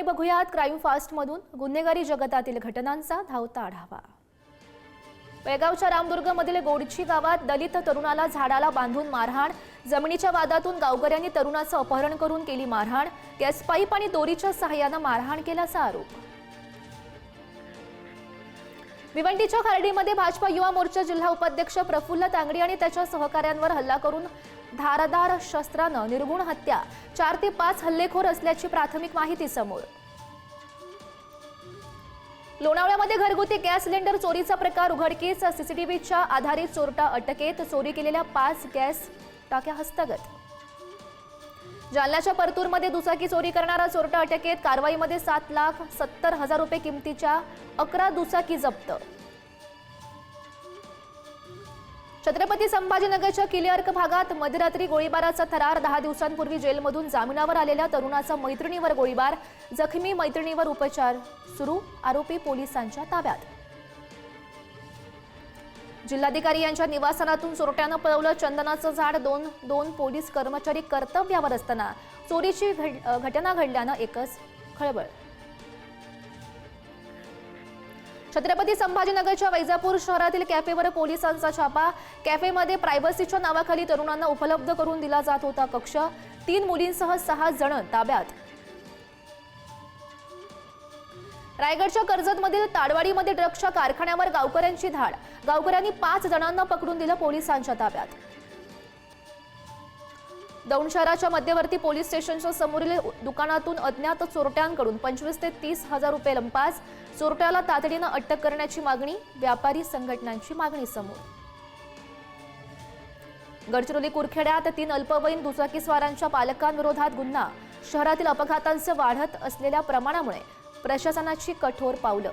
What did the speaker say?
बघूयात crime fast मधून गुन्हेगारी जगतातील घटनांचा धावता आढावा। बेळगावच्या रामदुर्गमधील गोडची गावात दलित तरुणाला झाडाला बांधून मारहाण। जमिनीच्या वादातून गावकऱ्यांनी तरुणाचं अपहरण करून केली मारहाण। गॅस पाईप आणि दोरीच्या सहाय्याने मारहाण केल्याचा आरोप। भिवंडीच्या खार्डीमध्ये भाजपा युवा मोर्चा जिल्हा उपाध्यक्ष प्रफुल्ल तांगडी आणि त्याच्या सहकाऱ्यांवर हल्ला करून धारदार शस्त्राने निर्गुण हत्या। 4 ते 5 हल्लेखोर असल्याची प्राथमिक माहिती समोर। लोणावळ्यामध्ये घरगुती गॅस सिलेंडर चोरीचा प्रकार उघडकीस। सीसीटीव्हीच्या आधारे चोरटा अटकेत। चोरी केलेल्या 5 गॅस टाक्या हस्तगत। जालन्याच्या परतूरमध्ये दुचाकी चोरी करणारा चोरटा अटकेत। कारवाईमध्ये 7,70,000 रुपये किमतीच्या 11 दुचाकी जप्त। छत्रपती संभाजीनगरच्या किलेअर्क भागात मध्यरात्री गोळीबाराचा थरार। 10 दिवसांपूर्वी जेलमधून जामिनावर आलेल्या तरुणाचा मैत्रिणीवर गोळीबार। जखमी मैत्रिणीवर उपचार सुरू। आरोपी पोलिसांच्या ताब्यात। जिल्हाधिकारी यांच्या निवासस्थानातून चोरट्यानं पळवलं चंदनाचं झाड। दोन पोलीस कर्मचारी कर्तव्यावर असताना चोरीची घटना घडल्यानं एकच खळबळ। छत्रपती संभाजीनगरच्या वैजापूर शहरातील कॅफेवर पोलिसांचा छापा। कॅफेमध्ये प्रायव्हसीच्या नावाखाली तरुणांना उपलब्ध करून दिला जात होता कक्ष। 3 मुलींसह 6 जण ताब्यात। रायगडच्या कर्जतमधील ताडवाडीमध्ये ड्रग्सच्या कारखान्यावर गावकऱ्यांची धाड। गावकऱ्यांनी 5 जणांना पकडून दिलं पोलिसांच्या ताब्यात। दौंड शहराच्या मध्यवर्ती पोलीस स्टेशनच्या समोरील दुकानातून अज्ञात चोरट्यांकडून 25 ते 30,000 रुपये लंपास। चोरट्याला तातडीनं अटक करण्याची मागणी। व्यापारी संघटनांची मागणी समोर। गडचिरोली कुरखेड्यात 3 अल्पवयीन दुचाकीस्वारांच्या पालकांविरोधात गुन्हा। शहरातील अपघातांचे वाढत असलेल्या प्रमाणामुळे प्रशासनाची कठोर पावलं।